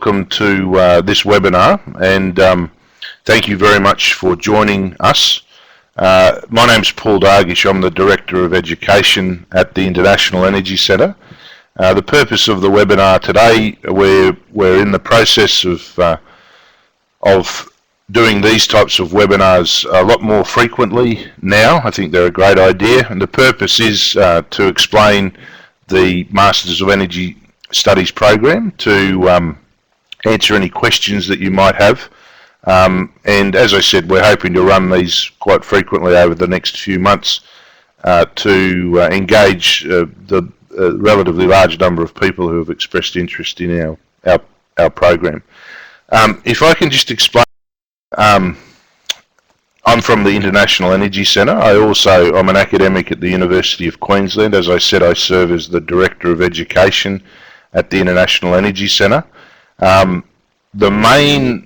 Welcome to this webinar, and thank you very much for joining us. My name's Paul Dargusch. I'm the Director of Education at the International Energy Centre. The purpose of the webinar today, we're in the process of doing these types of webinars a lot more frequently now. I think they're a great idea, and the purpose is to explain the Masters of Energy Studies program, to answer any questions that you might have, and as I said, we're hoping to run these quite frequently over the next few months to engage the relatively large number of people who have expressed interest in our program. If I can just explain, I'm from the International Energy Centre. I'm an academic at the University of Queensland. As I said, I serve as the Director of Education at the International Energy Centre. The main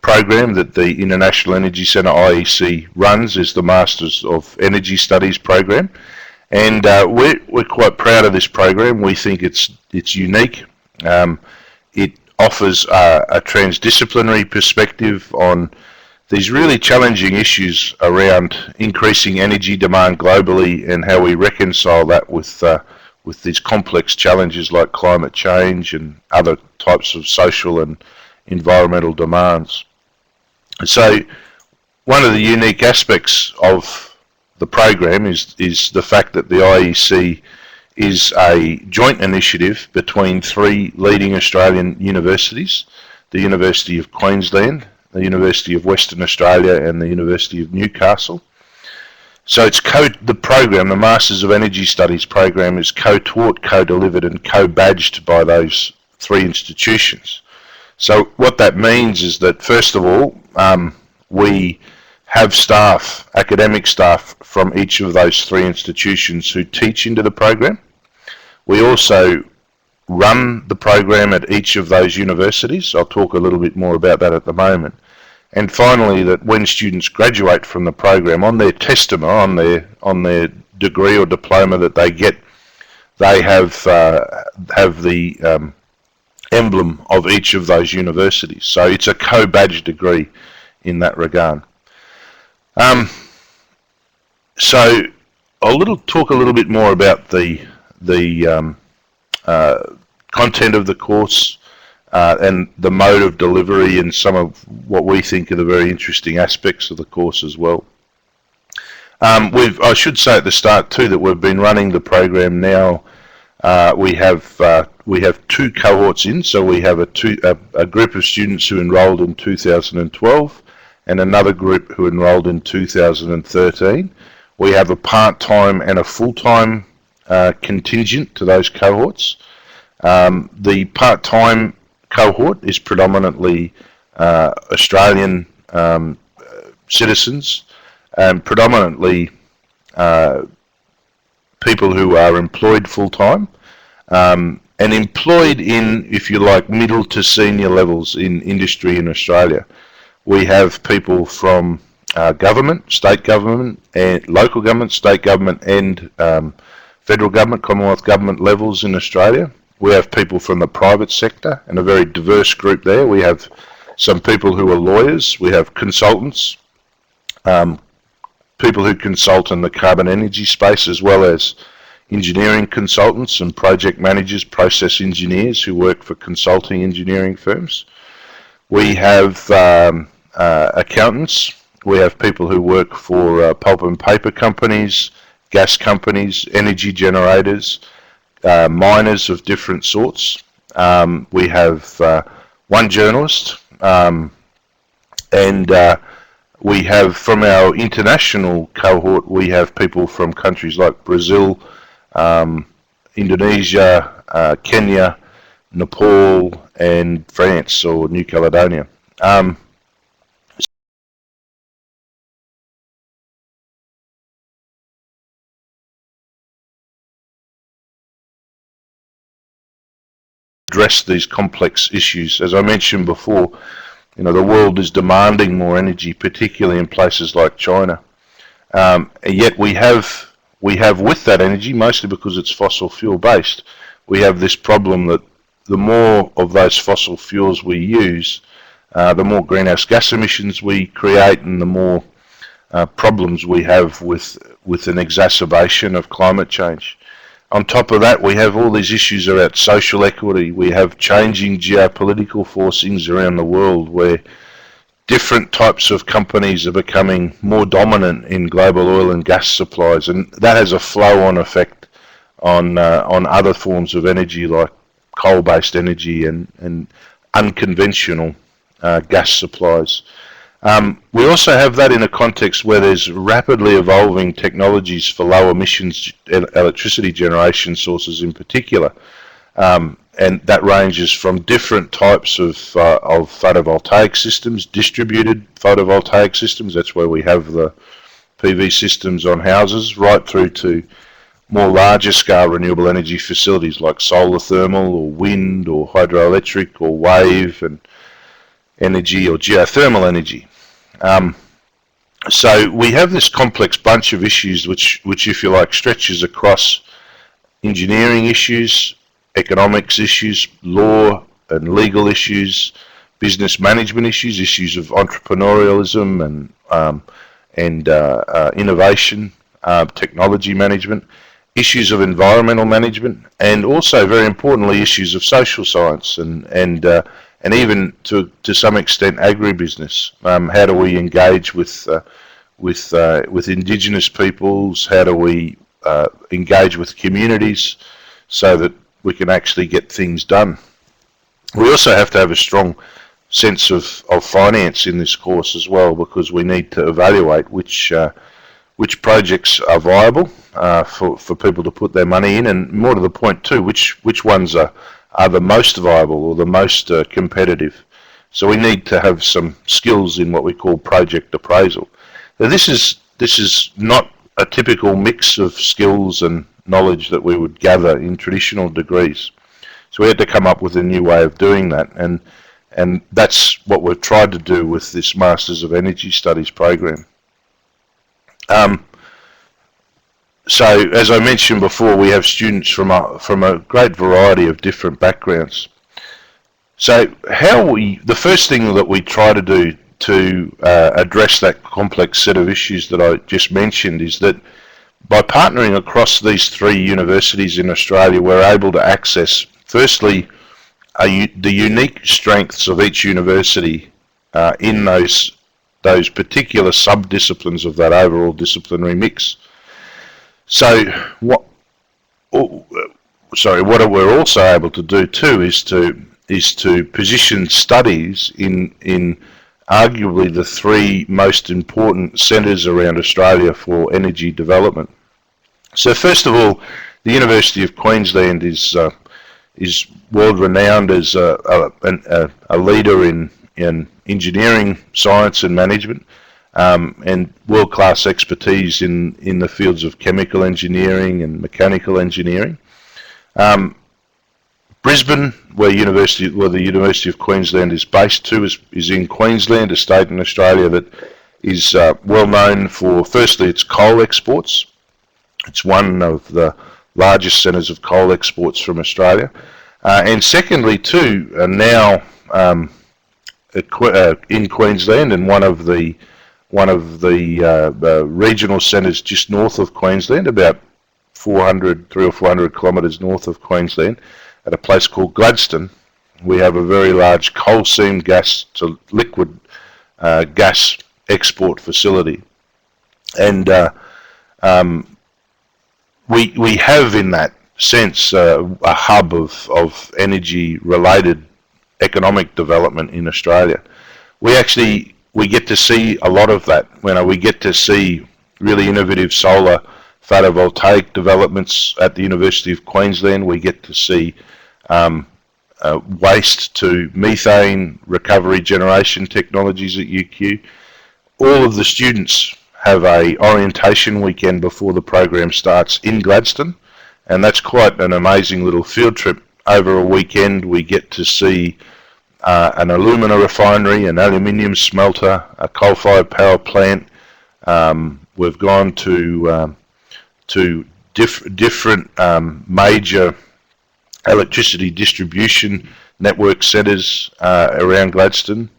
program that the International Energy Centre IEC runs is the Masters of Energy Studies program, and we're quite proud of this program. We think it's unique. It offers a transdisciplinary perspective on these really challenging issues around increasing energy demand globally and how we reconcile that with these complex challenges like climate change and other types of social and environmental demands. So one of the unique aspects of the program is the fact that the IEC is a joint initiative between three leading Australian universities: the University of Queensland, the University of Western Australia, and the University of Newcastle. So the program, the Masters of Energy Studies program, is co-taught, co-delivered and co-badged by those three institutions. So what that means is that, first of all, we have staff, academic staff from each of those three institutions who teach into the program. We also run the program at each of those universities. I'll talk a little bit more about that at the moment. And finally, that when students graduate from the program, on their testimony, on their degree or diploma that they get, they have the emblem of each of those universities. So it's a co-badged degree in that regard. So I'll talk a little bit more about the content of the course, and the mode of delivery, and some of what we think are the very interesting aspects of the course as well. I should say at the start too that we've been running the program now. We have two cohorts in, so we have a group of students who enrolled in 2012 and another group who enrolled in 2013. We have a part-time and a full-time contingent to those cohorts. The part-time cohort is predominantly Australian citizens, and predominantly people who are employed full-time, and employed in, if you like, middle to senior levels in industry in Australia. We have people from government, state government, and local government, state government, and federal government, Commonwealth government levels in Australia. We have people from the private sector, and a very diverse group there. We have some people who are lawyers. We have consultants, people who consult in the carbon energy space, as well as engineering consultants and project managers, process engineers who work for consulting engineering firms. We have accountants. We have people who work for pulp and paper companies, gas companies, energy generators, miners of different sorts. We have one journalist, and we have, from our international cohort, we have people from countries like Brazil, Indonesia, Kenya, Nepal, and France, or New Caledonia. Address these complex issues. As I mentioned before, the world is demanding more energy, particularly in places like China. And yet we have with that energy, mostly because it's fossil fuel based, we have this problem that the more of those fossil fuels we use, the more greenhouse gas emissions we create, and the more problems we have with an exacerbation of climate change. On top of that, we have all these issues about social equity. We have changing geopolitical forcings around the world where different types of companies are becoming more dominant in global oil and gas supplies, and that has a flow-on effect on other forms of energy like coal-based energy and unconventional gas supplies. We also have that in a context where there's rapidly evolving technologies for low emissions electricity generation sources in particular, and that ranges from different types of photovoltaic systems, distributed photovoltaic systems, that's where we have the PV systems on houses, right through to more larger scale renewable energy facilities like solar thermal or wind or hydroelectric or wave and energy or geothermal energy. So we have this complex bunch of issues which if you like stretches across engineering issues, economics issues, law and legal issues, business management issues, issues of entrepreneurialism and innovation, technology management, issues of environmental management, and also very importantly issues of social science and even to some extent agribusiness. How do we engage with indigenous peoples? How do we engage with communities so that we can actually get things done? We also have to have a strong sense of finance in this course as well, because we need to evaluate which projects are viable for people to put their money in, and more to the point too, which ones are the most viable or the most competitive. So we need to have some skills in what we call project appraisal. Now this is not a typical mix of skills and knowledge that we would gather in traditional degrees. So we had to come up with a new way of doing that, and that's what we've tried to do with this Masters of Energy Studies program. So, as I mentioned before, we have students from a great variety of different backgrounds. So, the first thing that we try to do to address that complex set of issues that I just mentioned is that by partnering across these three universities in Australia, we're able to access, firstly, the unique strengths of each university in those particular sub-disciplines of that overall disciplinary mix. So what we're also able to do too is to position studies in arguably the three most important centres around Australia for energy development. So first of all, the University of Queensland is world renowned as a leader in engineering, science and management, and world-class expertise in the fields of chemical engineering and mechanical engineering. Brisbane, where the University of Queensland is based to, is in Queensland, a state in Australia that is well known for, firstly, its coal exports. It's one of the largest centres of coal exports from Australia, and secondly, too, now in Queensland, and one of the regional centres just north of Queensland, about 300 or 400 kilometres north of Queensland, at a place called Gladstone, we have a very large coal seam gas to liquid gas export facility, and we have in that sense a hub of energy related economic development in Australia. We get to see a lot of that. We get to see really innovative solar photovoltaic developments at the University of Queensland. We get to see waste to methane recovery generation technologies at UQ. All of the students have a orientation weekend before the program starts in Gladstone, and that's quite an amazing little field trip. Over a weekend we get to see an alumina refinery, an aluminium smelter, a coal-fired power plant. We've gone to different major electricity distribution network centres around Gladstone.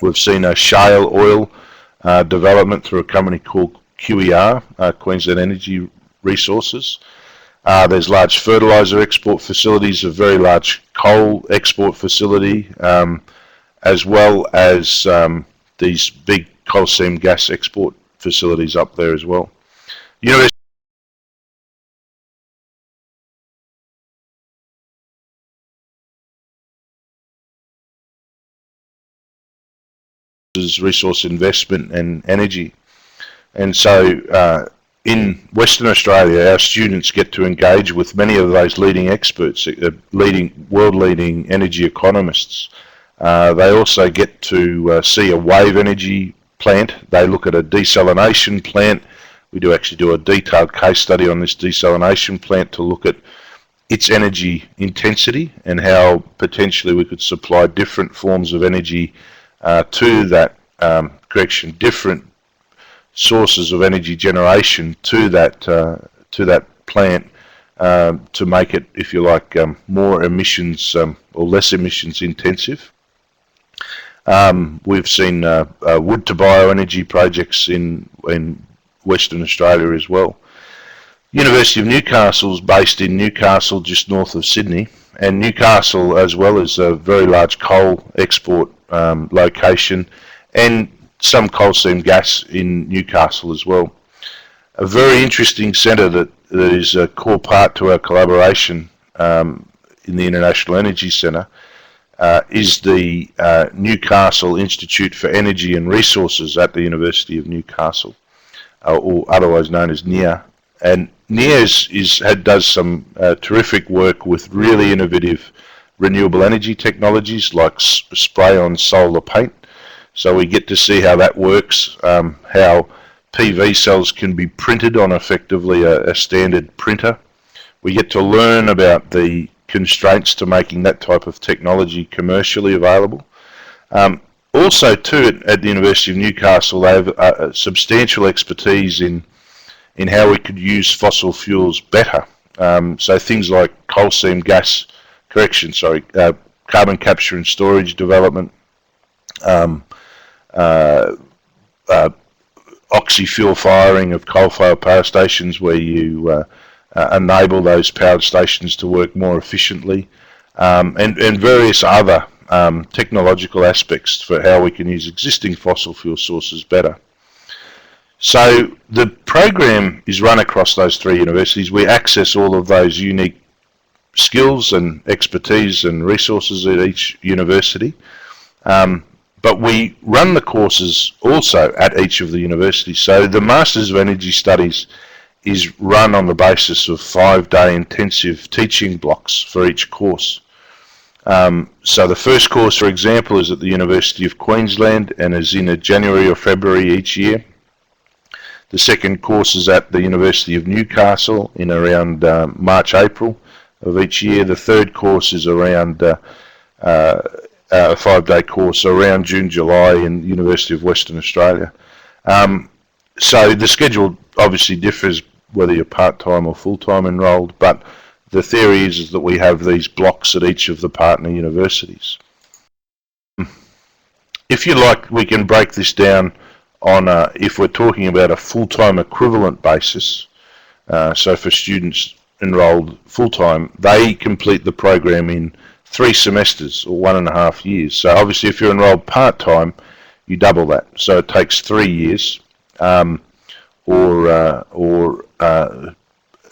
We've seen a shale oil development through a company called QER, Queensland Energy Resources. There's large fertiliser export facilities, a very large coal export facility, as well as these big coal seam gas export facilities up there as well. Resource investment and energy. And so in Western Australia, our students get to engage with many of those leading experts, world-leading energy economists. They also get to see a wave energy plant. They look at a desalination plant. We do actually do a detailed case study on this desalination plant to look at its energy intensity and how potentially we could supply different forms of energy to that different sources of energy generation to that plant to make it, if you like, more emissions or less emissions intensive. We've seen wood to bioenergy projects in Western Australia as well. University of Newcastle is based in Newcastle, just north of Sydney, and Newcastle as well is a very large coal export location, and some coal seam gas in Newcastle as well. A very interesting centre that is a core part to our collaboration in the International Energy Centre is the Newcastle Institute for Energy and Resources at the University of Newcastle, or otherwise known as NEAR. And NEAR does some terrific work with really innovative renewable energy technologies like spray-on solar paint. So we get to see how that works, how PV cells can be printed on effectively a standard printer. We get to learn about the constraints to making that type of technology commercially available. Also too, at the University of Newcastle, they have substantial expertise in how we could use fossil fuels better. So things like coal seam gas, carbon capture and storage development, oxy-fuel firing of coal-fired power stations where you enable those power stations to work more efficiently, and various other technological aspects for how we can use existing fossil fuel sources better. So the program is run across those three universities. We access all of those unique skills and expertise and resources at each university. But we run the courses also at each of the universities. So the Masters of Energy Studies is run on the basis of 5-day intensive teaching blocks for each course. So the first course, for example, is at the University of Queensland and is in January or February each year. The second course is at the University of Newcastle in around March, April of each year. The third course is around a 5-day course around June, July in the University of Western Australia. So the schedule obviously differs whether you're part-time or full-time enrolled, but the theory is that we have these blocks at each of the partner universities. If you like, we can break this down on if we're talking about a full-time equivalent basis. So for students enrolled full-time, they complete the program in 3 semesters or 1.5 years. So obviously if you're enrolled part-time, you double that. So it takes 3 years, or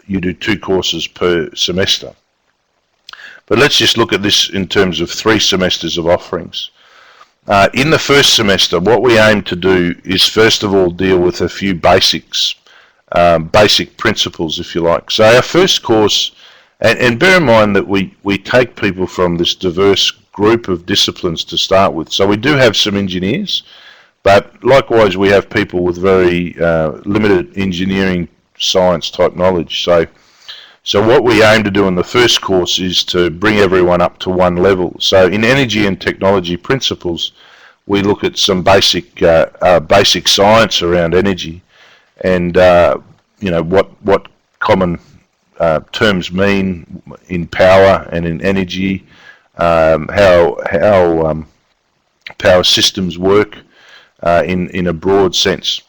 you do 2 courses per semester. But let's just look at this in terms of 3 semesters of offerings. In the first semester, what we aim to do is first of all deal with a few basics, basic principles, if you like. So our first course, and bear in mind that we take people from this diverse group of disciplines to start with. So we do have some engineers, but likewise we have people with very limited engineering science type knowledge. So what we aim to do in the first course is to bring everyone up to one level. So in energy and technology principles, we look at some basic science around energy, and what common terms mean in power and in energy, how power systems work in a broad sense.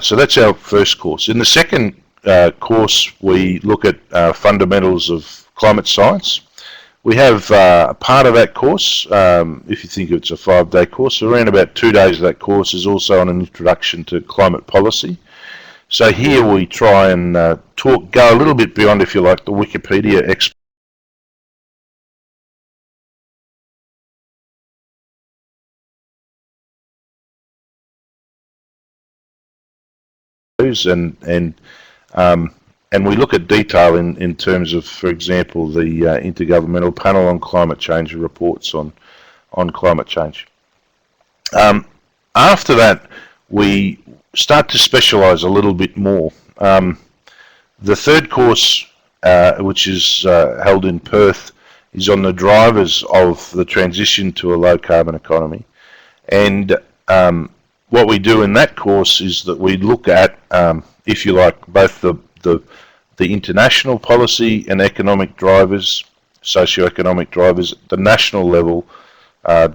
So that's our first course. In the second course, we look at fundamentals of climate science. We have part of that course, if you think it's a 5-day course, around about 2 days of that course is also on an introduction to climate policy. So here we try and go a little bit beyond, if you like, the Wikipedia and we look at detail in terms of, for example, the Intergovernmental Panel on Climate Change reports on climate change. After that, we start to specialise a little bit more. The third course, which is held in Perth, is on the drivers of the transition to a low carbon economy. And what we do in that course is that we look at, if you like, both the international policy and economic drivers, socio-economic drivers, the national level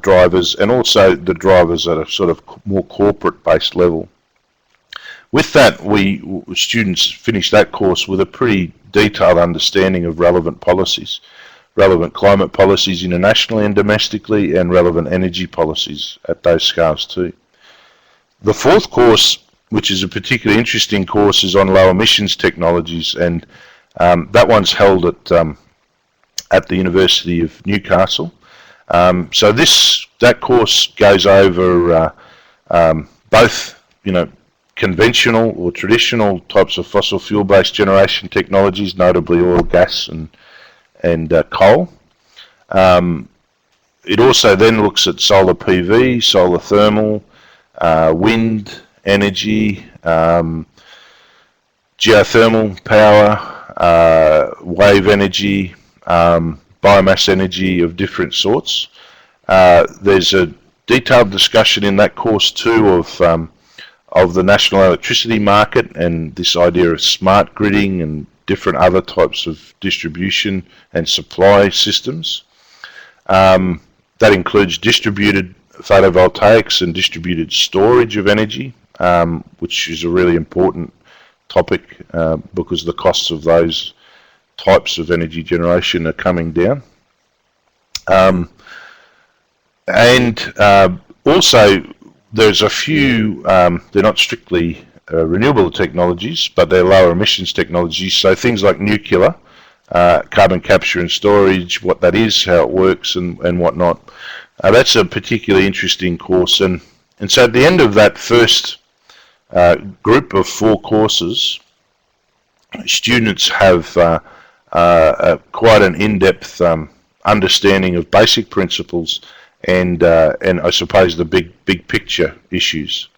drivers, and also the drivers at a sort of more corporate-based level. With that, students finish that course with a pretty detailed understanding of relevant policies, relevant climate policies internationally and domestically, and relevant energy policies at those scales too. The fourth course, which is a particularly interesting course, is on low emissions technologies, and that one's held at the University of Newcastle. So that course goes over both, conventional or traditional types of fossil fuel-based generation technologies, notably oil, gas, and coal. It also then looks at solar PV, solar thermal, wind energy, geothermal power, wave energy, biomass energy of different sorts. There's a detailed discussion in that course too of the national electricity market and this idea of smart gridding and different other types of distribution and supply systems. That includes distributed photovoltaics and distributed storage of energy, which is a really important topic because the costs of those types of energy generation are coming down. Also, there's a few, they're not strictly renewable technologies, but they're lower emissions technologies, so things like nuclear, carbon capture and storage, what that is, how it works, and whatnot. That's a particularly interesting course, and so at the end of that first group of 4 courses, students have quite an in-depth understanding of basic principles and I suppose the big picture issues.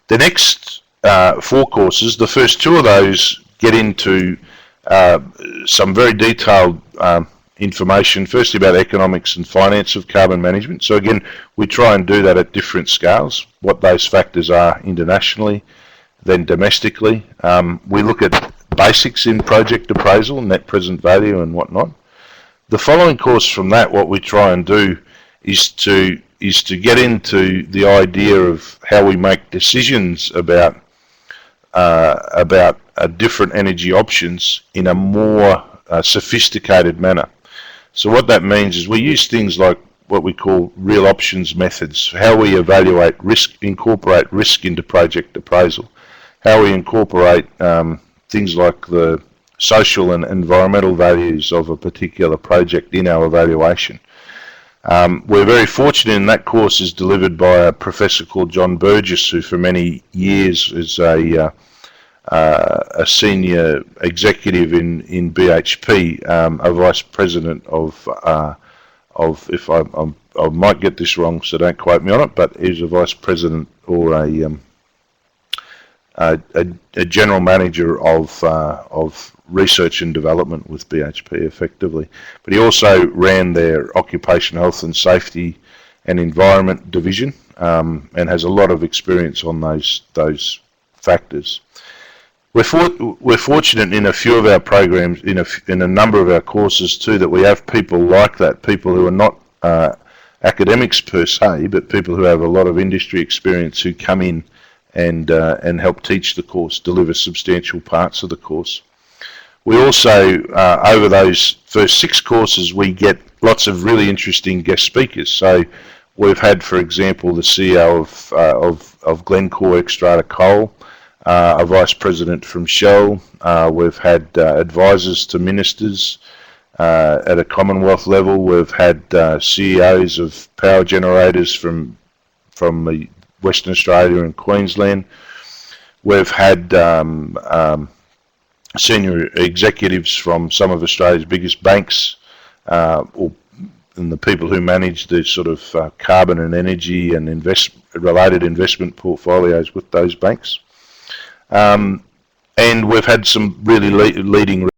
The next 4 courses, the first 2 of those get into some very detailed information, firstly about economics and finance of carbon management. So again, we try and do that at different scales, what those factors are internationally, then domestically. We look at basics in project appraisal, net present value and whatnot. The following course from that, what we try and do is to get into the idea of how we make decisions about different energy options in a more sophisticated manner. So what that means is we use things like what we call real options methods, how we evaluate risk, incorporate risk into project appraisal, how we incorporate things like the social and environmental values of a particular project in our evaluation. We're very fortunate in that course is delivered by a professor called John Dargusch, who for many years is a senior executive in BHP, a vice president of if I might get this wrong, so don't quote me on it, but he's a vice president or a general manager of research and development with BHP effectively. But he also ran their occupational health and safety and environment division and has a lot of experience on those factors. We're fortunate in a few of our programs, in a number of our courses too, that we have people like that, people who are not academics per se, but people who have a lot of industry experience who come in and help teach the course, deliver substantial parts of the course. We also, over those first 6 courses, we get lots of really interesting guest speakers. So we've had, for example, the CEO of Glencore Xstrata Coal, a vice president from Shell. We've had advisors to ministers at a Commonwealth level. We've had CEOs of power generators from Western Australia and Queensland. We've had senior executives from some of Australia's biggest banks, and the people who manage the sort of carbon and energy and related investment portfolios with those banks. And we've had some really leading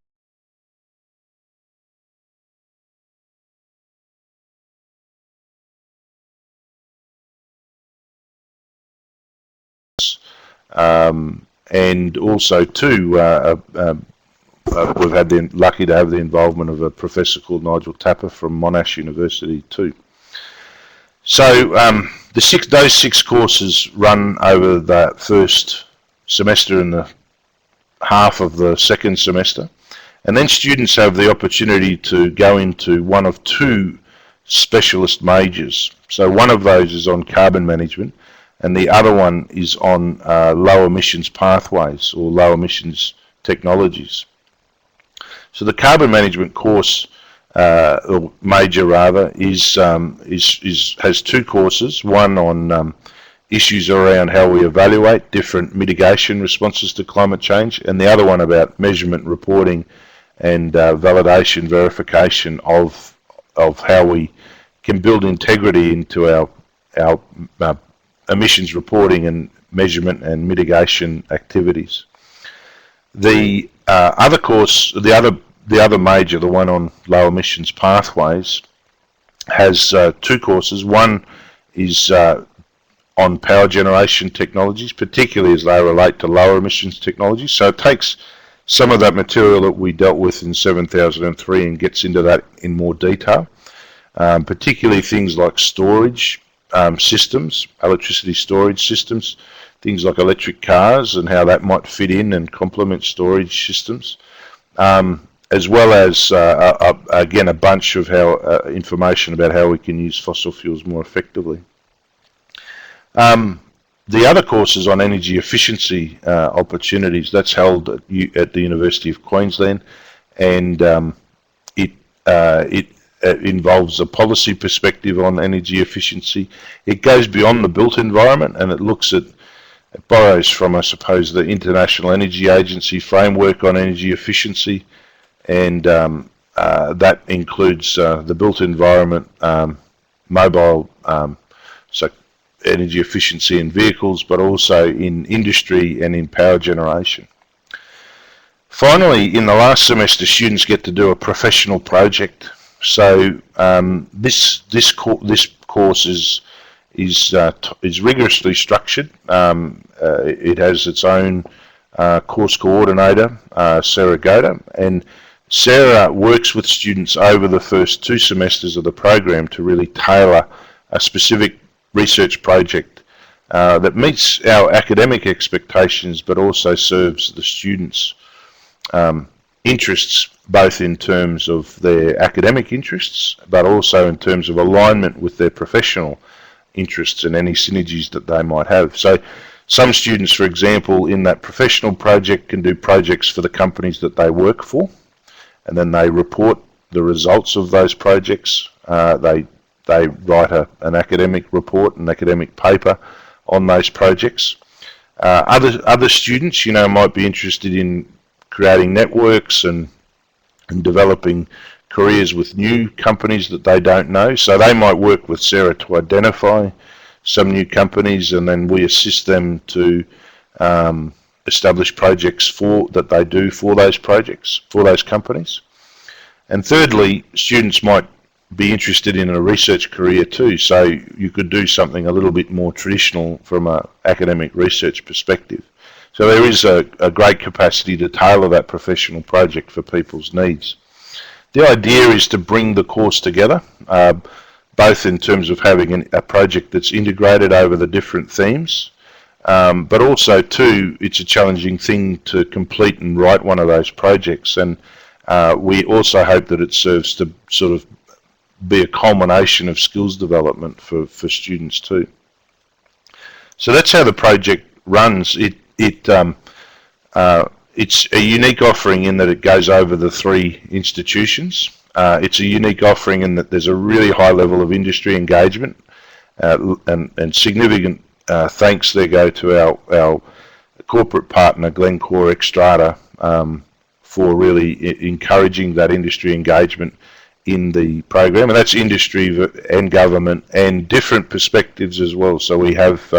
and also too we've had lucky to have the involvement of a professor called Nigel Tapper from Monash University too. So those 6 courses run over the first semester and the half of the second semester, and then students have the opportunity to go into one of 2 specialist majors. So one of those is on carbon management, and the other one is on low emissions pathways or low emissions technologies. So the carbon management course, or major rather, has 2 courses. One on issues around how we evaluate different mitigation responses to climate change, and the other one about measurement, reporting, and validation, verification of how we can build integrity into our emissions reporting and measurement and mitigation activities. The other course, the other major, the one on low emissions pathways, has 2 courses. One is on power generation technologies, particularly as they relate to lower emissions technologies. So it takes some of that material that we dealt with in 7003 and gets into that in more detail, particularly things like storage systems, electricity storage systems, things like electric cars and how that might fit in and complement storage systems, as well as again a bunch of information about how we can use fossil fuels more effectively. The other course is on energy efficiency opportunities. That's held at the University of Queensland, and it involves a policy perspective on energy efficiency. It goes beyond the built environment, and it looks at, it borrows from, I suppose, the International Energy Agency framework on energy efficiency, and that includes the built environment, mobile, so energy efficiency in vehicles, but also in industry and in power generation. Finally, in the last semester, students get to do a professional project. So this course is rigorously structured. It has its own course coordinator, Sarah Goda, and Sarah works with students over the first 2 semesters of the program to really tailor a specific research project that meets our academic expectations, but also serves the students' interests, both in terms of their academic interests, but also in terms of alignment with their professional interests and any synergies that they might have. So some students, for example, in that professional project can do projects for the companies that they work for, and then they report the results of those projects. They write an academic report, an academic paper on those projects. Other students, might be interested in creating networks and developing careers with new companies that they don't know. So they might work with Sarah to identify some new companies, and then we assist them to establish projects that they do for those projects, for those companies. And thirdly, students might be interested in a research career too. So you could do something a little bit more traditional from an academic research perspective. So there is a great capacity to tailor that professional project for people's needs. The idea is to bring the course together, both in terms of having a project that's integrated over the different themes, but also too, it's a challenging thing to complete and write one of those projects, and we also hope that it serves to sort of be a culmination of skills development for students too. So that's how the project runs. It's a unique offering in that it goes over the 3 institutions. It's a unique offering in that there's a really high level of industry engagement, and significant thanks there go to our corporate partner Glencore Xstrata for really encouraging that industry engagement in the program, and that's industry and government and different perspectives as well. So we have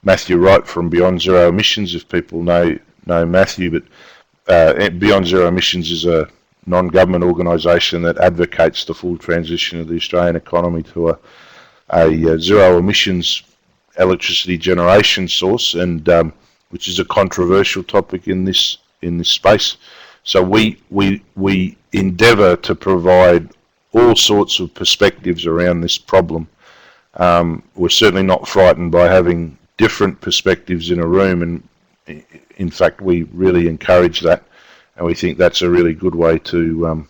Matthew Wright from Beyond Zero Emissions, if people know Matthew, but Beyond Zero Emissions is a non-government organisation that advocates the full transition of the Australian economy to a zero emissions electricity generation source, and which is a controversial topic in this space. So we endeavour to provide all sorts of perspectives around this problem. We're certainly not frightened by having different perspectives in a room, and in fact we really encourage that, and we think that's a really good way to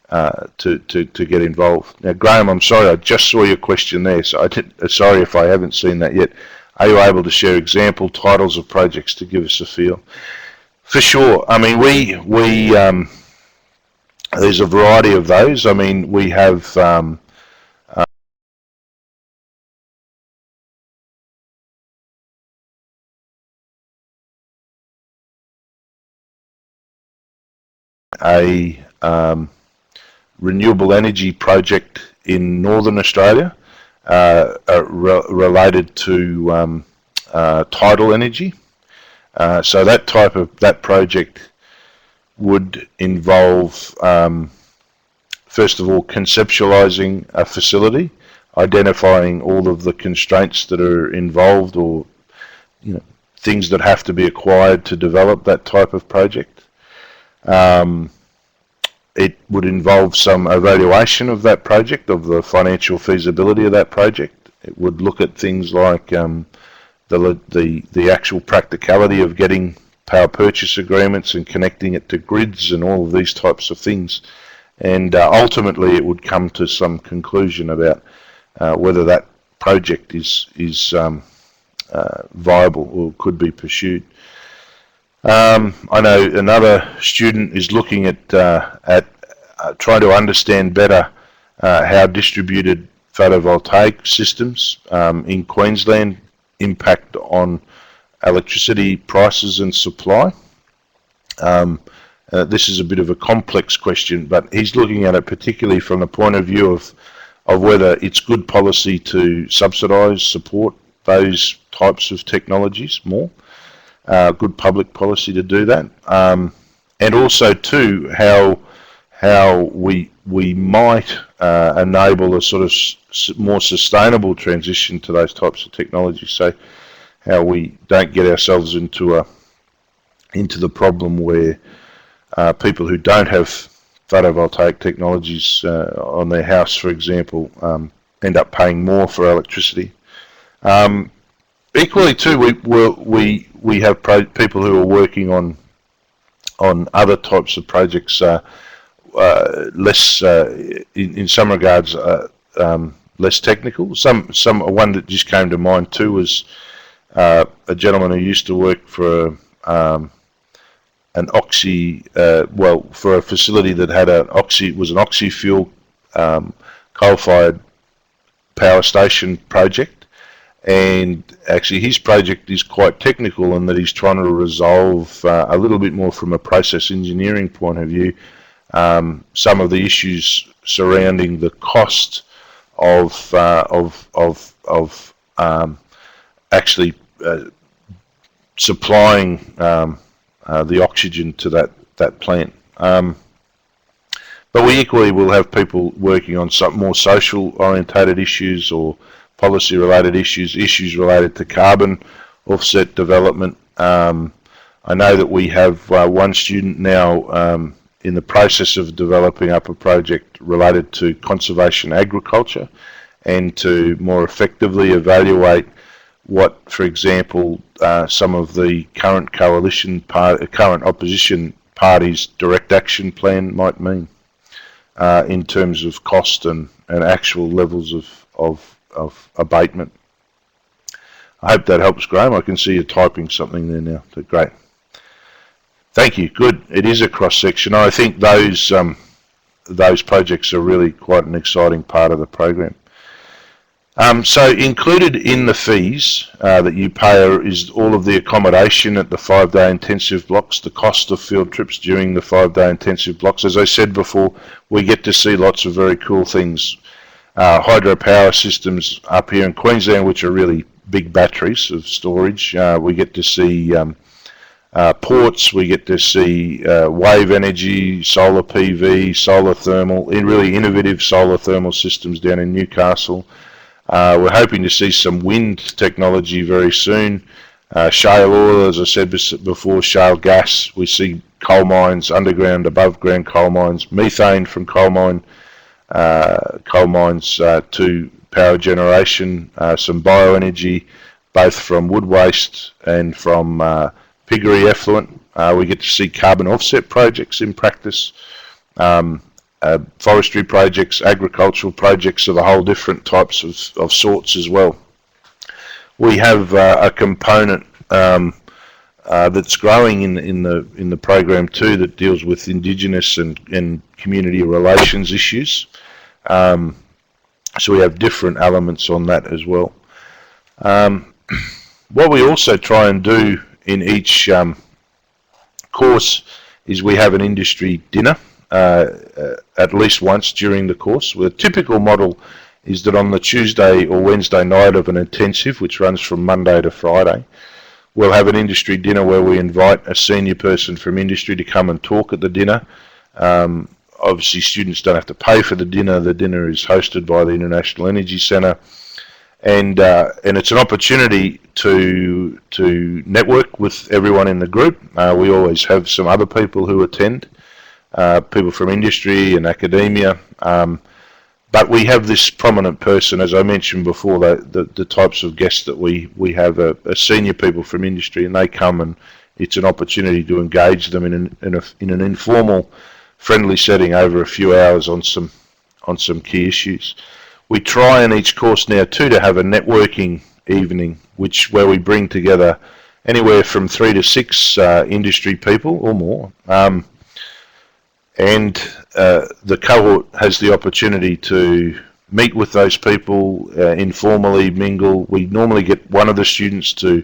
get involved. Now, Graham, I'm sorry, I just saw your question there, so sorry if I haven't seen that yet. Are you able to share example titles of projects to give us a feel? For sure. I mean, we there's a variety of those. I mean, we have a renewable energy project in Northern Australia related to tidal energy. So that project would involve, first of all, conceptualizing a facility, identifying all of the constraints that are involved, or things that have to be acquired to develop that type of project. It would involve some evaluation of that project, of the financial feasibility of that project. It would look at things like the actual practicality of getting power purchase agreements and connecting it to grids and all of these types of things. And ultimately it would come to some conclusion about whether that project is viable or could be pursued. I know another student is looking at trying to understand better how distributed photovoltaic systems in Queensland impact on electricity prices and supply. This is a bit of a complex question, but he's looking at it particularly from the point of view of whether it's good policy to subsidise, support those types of technologies more. Good public policy to do that, and also too how we might enable a sort of more sustainable transition to those types of technologies. So how we don't get ourselves into the problem where people who don't have photovoltaic technologies on their house, for example, end up paying more for electricity. Equally too, we have people who are working on other types of projects, less in some regards less technical. One that just came to mind too was a gentleman who used to work for for a facility that had an oxy fuel coal-fired power station project. And actually his project is quite technical in that he's trying to resolve a little bit more from a process engineering point of view some of the issues surrounding the cost of actually supplying the oxygen to that plant. But we equally will have people working on some more social orientated issues or policy related issues related to carbon offset development, I know that we have one student now in the process of developing up a project related to conservation agriculture and to more effectively evaluate what, for example, some of the current current opposition parties' direct action plan might mean in terms of cost and actual levels of abatement. I hope that helps, Graham. I can see you typing something there now. So great. Thank you. Good. It is a cross section. I think those projects are really quite an exciting part of the program. So included in the fees that you pay is all of the accommodation at the 5-day intensive blocks, the cost of field trips during the 5-day intensive blocks. As I said before, we get to see lots of very cool things. Hydropower systems up here in Queensland, which are really big batteries of storage. We get to see ports, we get to see wave energy, solar PV, solar thermal, really innovative solar thermal systems down in Newcastle. We're hoping to see some wind technology very soon. Shale oil, as I said before, shale gas. We see coal mines, underground, above ground coal mines, methane from coal mines to power generation, some bioenergy, both from wood waste and from piggery effluent. We get to see carbon offset projects in practice. Forestry projects, agricultural projects of a whole different types of sorts as well. We have a component that's growing in the program too that deals with Indigenous and community relations issues. So we have different elements on that as well. What we also try and do in each course is we have an industry dinner. At least once during the course. The typical model is that on the Tuesday or Wednesday night of an intensive, which runs from Monday to Friday, we'll have an industry dinner where we invite a senior person from industry to come and talk at the dinner. Obviously, students don't have to pay for the dinner. The dinner is hosted by the International Energy Centre, and it's an opportunity to network with everyone in the group. We always have some other people who attend. People from industry and academia, but we have this prominent person, as I mentioned before, the types of guests that we have are senior people from industry, and they come, and it's an opportunity to engage them in an informal, friendly setting over a few hours on some key issues. We try in each course now too to have a networking evening, where we bring together anywhere from 3 to 6 industry people or more. And the cohort has the opportunity to meet with those people, informally mingle. We normally get one of the students to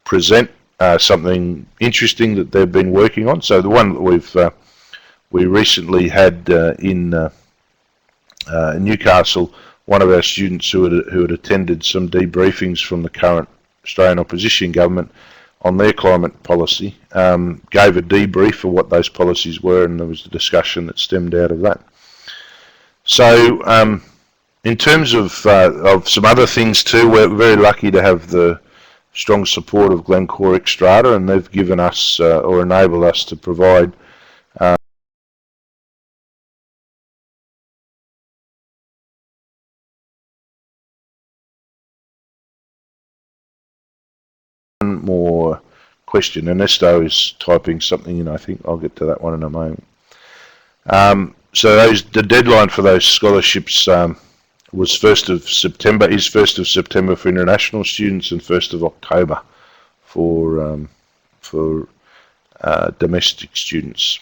present something interesting that they've been working on. So the one that we recently had in Newcastle, one of our students who had attended some debriefings from the current Australian opposition government on their climate policy, gave a debrief of what those policies were, and there was a discussion that stemmed out of that. So in terms of some other things too, we're very lucky to have the strong support of Glencore Xstrata, and they've given us or enabled us to provide more question. Ernesto is typing something in. I think I'll get to that one in a moment. So the deadline for those scholarships was 1st of September. Is 1st of September for international students and 1st of October for domestic students.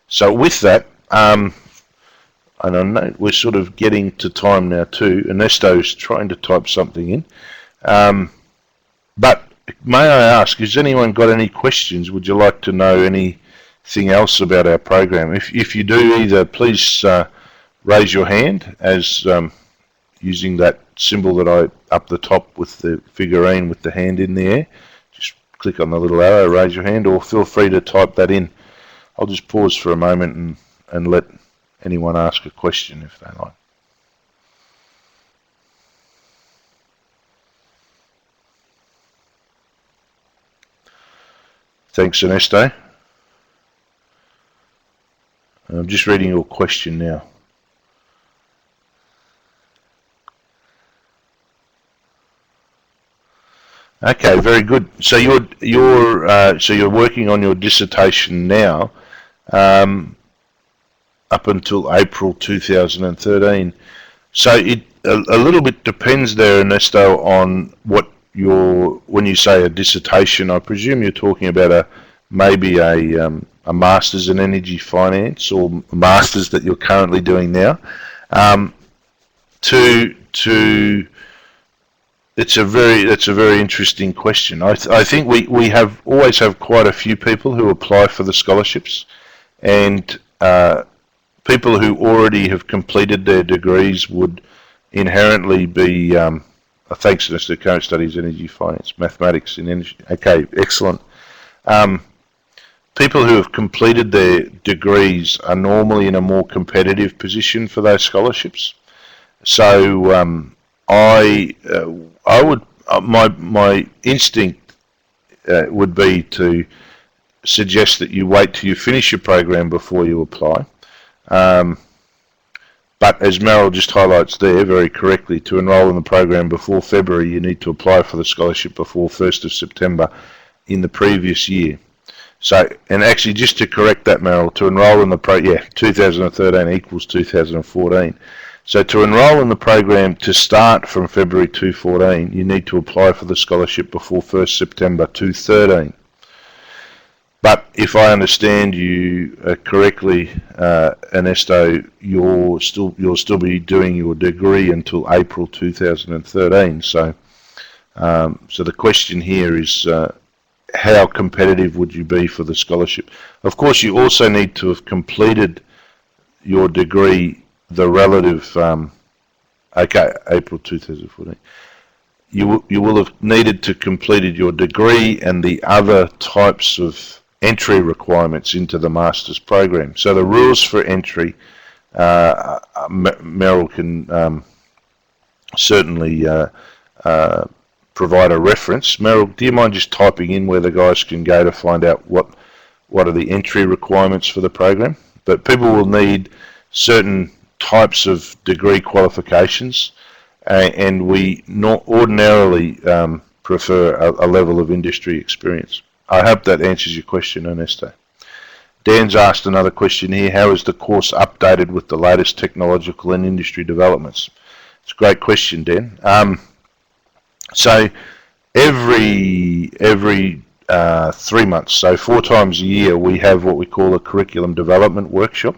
So with that, and I know we're sort of getting to time now too. Ernesto's trying to type something in. But may I ask, has anyone got any questions? Would you like to know anything else about our program? If you do, either please raise your hand as using that symbol that up the top with the figurine with the hand in the air. Just click on the little arrow, raise your hand, or feel free to type that in. I'll just pause for a moment and let anyone ask a question if they like. Thanks, Ernesto. I'm just reading your question now. Okay, very good. So you're working on your dissertation now, up until April 2013. So it a little bit depends there, Ernesto, on what when you say a dissertation. I presume you're talking about maybe a master's in energy finance, or a master's that you're currently doing now. That's a very interesting question. I think we always have quite a few people who apply for the scholarships, and people who already have completed their degrees would inherently be thanks to the current studies, energy finance, mathematics in energy. Okay, excellent. People who have completed their degrees are normally in a more competitive position for those scholarships. So my instinct would be to suggest that you wait till you finish your program before you apply. But as Meryl just highlights there very correctly, to enrol in the program before February, you need to apply for the scholarship before 1st of September in the previous year. So, and actually, just to correct that, Meryl, to enrol in the 2013 equals 2014. So to enrol in the program to start from February 2014, you need to apply for the scholarship before 1st September 2013. But if I understand you correctly, Ernesto, you'll still be doing your degree until April 2013. So, so the question here is, how competitive would you be for the scholarship? Of course, you also need to have completed your degree the relative. April 2014. You will have needed to completed your degree and the other types of entry requirements into the master's program. So the rules for entry, Meryl can certainly provide a reference. Meryl, do you mind just typing in where the guys can go to find out what are the entry requirements for the program? But people will need certain types of degree qualifications, and we not ordinarily prefer a level of industry experience. I hope that answers your question, Ernesto. Dan's asked another question here. How is the course updated with the latest technological and industry developments? It's a great question, Dan. So every 3 months, so 4 times a year, we have what we call a curriculum development workshop,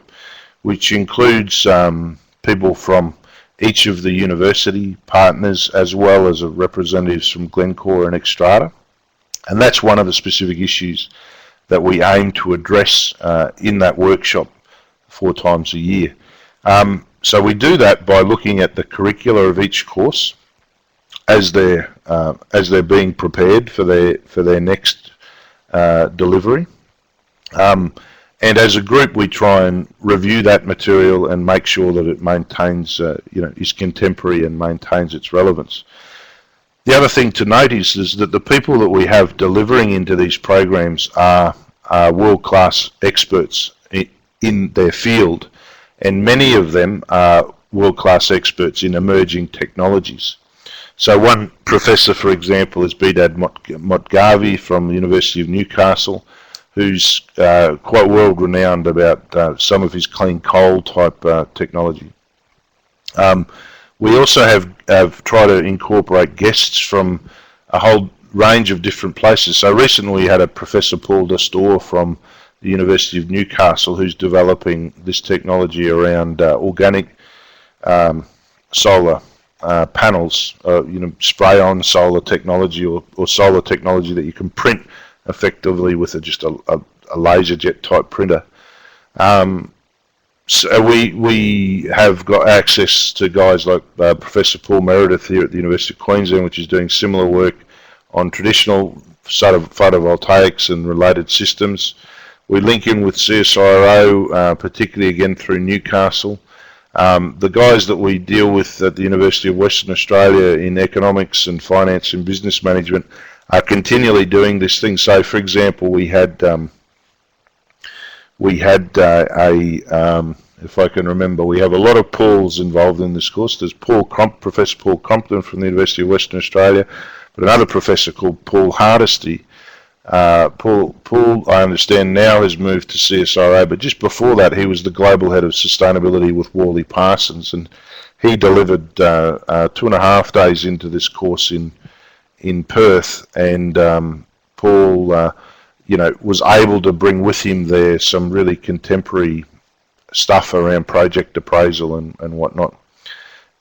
which includes people from each of the university partners as well as representatives from Glencore and Xstrata. And that's one of the specific issues that we aim to address in that workshop 4 times a year. So we do that by looking at the curricula of each course as they're being prepared for their next delivery. And as a group, we try and review that material and make sure that it maintains, is contemporary and maintains its relevance. The other thing to notice is that the people that we have delivering into these programs are world-class experts in their field, and many of them are world-class experts in emerging technologies. So one professor, for example, is Bedad Motgavi from the University of Newcastle, who's quite world-renowned about some of his clean coal type technology. We also have tried to incorporate guests from a whole range of different places. So recently we had a Professor Paul Dastor from the University of Newcastle who's developing this technology around organic solar panels, spray-on solar technology or solar technology that you can print effectively with just a laser jet type printer. So we have got access to guys like Professor Paul Meredith here at the University of Queensland, which is doing similar work on traditional photovoltaics and related systems. We link in with CSIRO, particularly again through Newcastle. The guys that we deal with at the University of Western Australia in economics and finance and business management are continually doing this thing. So, for example, we had if I can remember, we have a lot of Pauls involved in this course. There's Professor Paul Compton from the University of Western Australia, but another professor called Paul Hardesty. Paul, I understand now has moved to CSIRO, but just before that, he was the global head of sustainability with Worley Parsons, and he delivered 2.5 days into this course in Perth, and Paul, was able to bring with him there some really contemporary stuff around project appraisal and whatnot.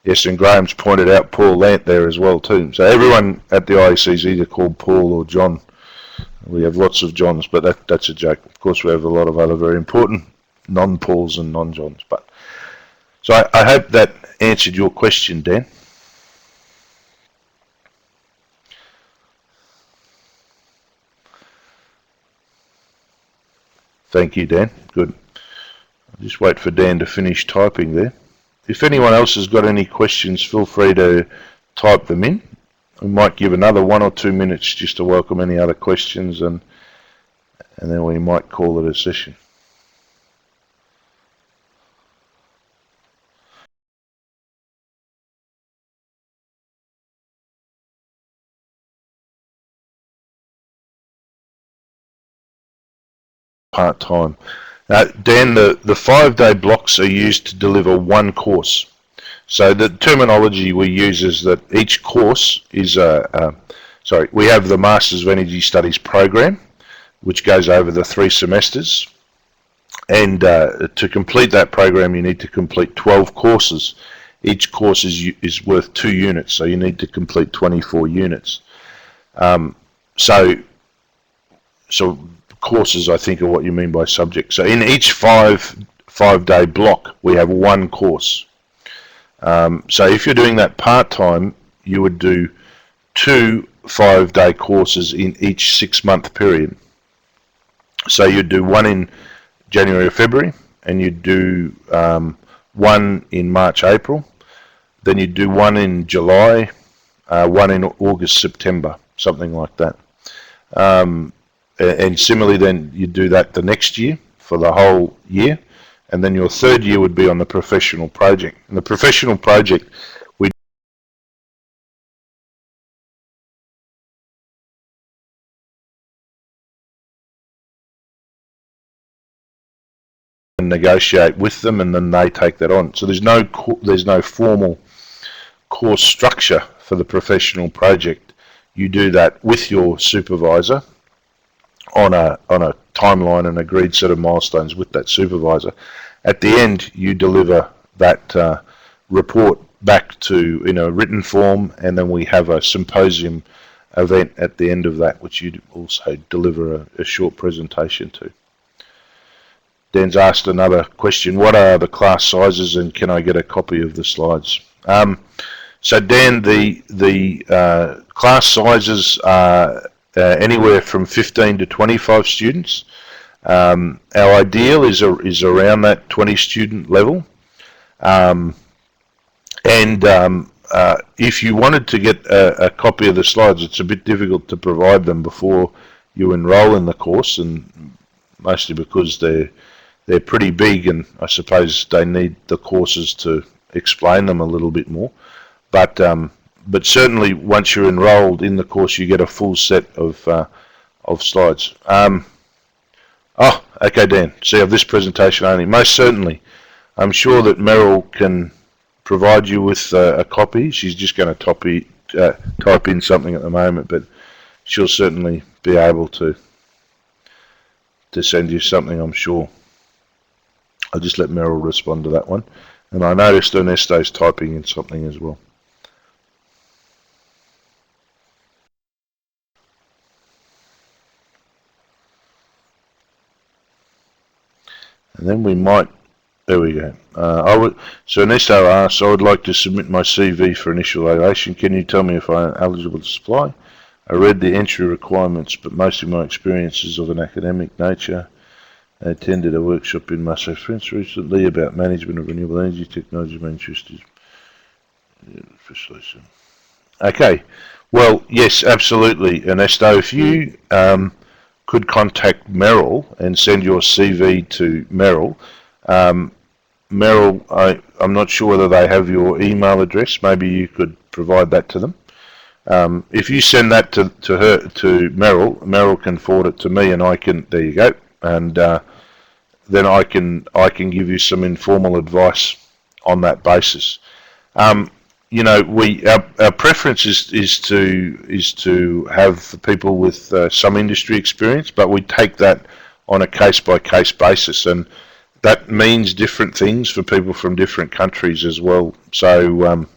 Yes, and Graham's pointed out Paul Lant there as well too. So everyone at the IEC is either called Paul or John. We have lots of Johns, but that's a joke. Of course, we have a lot of other very important non-Pauls and non-Johns. But so I hope that answered your question, Dan. Thank you, Dan. Good. I'll just wait for Dan to finish typing there. If anyone else has got any questions, feel free to type them in. We might give another 1 or 2 minutes just to welcome any other questions, and then we might call it a session. Part-time. Dan, the 5-day blocks are used to deliver one course. So the terminology we use is that each course is we have the Masters of Energy Studies program, which goes over the 3 semesters. And to complete that program, you need to complete 12 courses. Each course is worth 2 units, so you need to complete 24 units. So courses, I think, are what you mean by subject. So in each five-day block, we have one course. So if you're doing that part-time, you would do 2 5-day courses in each 6-month period. So you'd do one in January or February, and you'd do one in March, April. Then you'd do one in July, one in August, September, something like that. And similarly, then you do that the next year for the whole year, and then your 3rd year would be on the professional project. And the professional project, we negotiate with them, and then they take that on. So there's no formal course structure for the professional project. You do that with your supervisor on a timeline and agreed set of milestones with that supervisor. At the end, you deliver that report back in a written form, and then we have a symposium event at the end of that, which you also deliver a short presentation to. Dan's asked another question: what are the class sizes, and can I get a copy of the slides? So Dan, the class sizes are anywhere from 15 to 25 students. Our ideal is around that 20 student level. If you wanted to get a copy of the slides, it's a bit difficult to provide them before you enroll in the course, and mostly because they're pretty big, and I suppose they need the courses to explain them a little bit more. But certainly once you're enrolled in the course, you get a full set of slides. Okay, Dan. See, of this presentation only. Most certainly. I'm sure that Meryl can provide you with a copy. She's just going to type in something at the moment, but she'll certainly be able to send you something, I'm sure. I'll just let Meryl respond to that one. And I noticed Ernesto's typing in something as well. And then we might, there we go. So Ernesto asks, I would like to submit my CV for initial evaluation. Can you tell me if I am eligible to apply? I read the entry requirements, but most of my experiences of an academic nature. I attended a workshop in Marseille, France recently about management of renewable energy technology. My interest is Okay. Well, yes, absolutely, Ernesto. If you could contact Merrill and send your CV to Merrill. Merrill, I'm not sure whether they have your email address. Maybe you could provide that to them. If you send that to her, to Merrill, Merrill can forward it to me, and I can. There you go, and then I can give you some informal advice on that basis. You know, our preference is to have people with some industry experience, but we take that on a case by case basis, and that means different things for people from different countries as well. So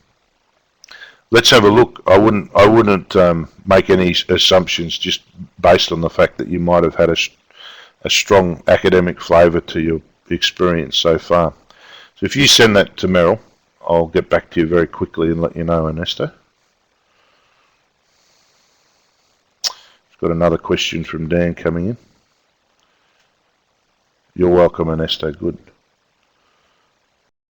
let's have a look. I wouldn't make any assumptions just based on the fact that you might have had a strong academic flavour to your experience so far. So if you send that to Merrill, I'll get back to you very quickly and let you know, Ernesto. Got another question from Dan coming in. You're welcome, Ernesto. Good.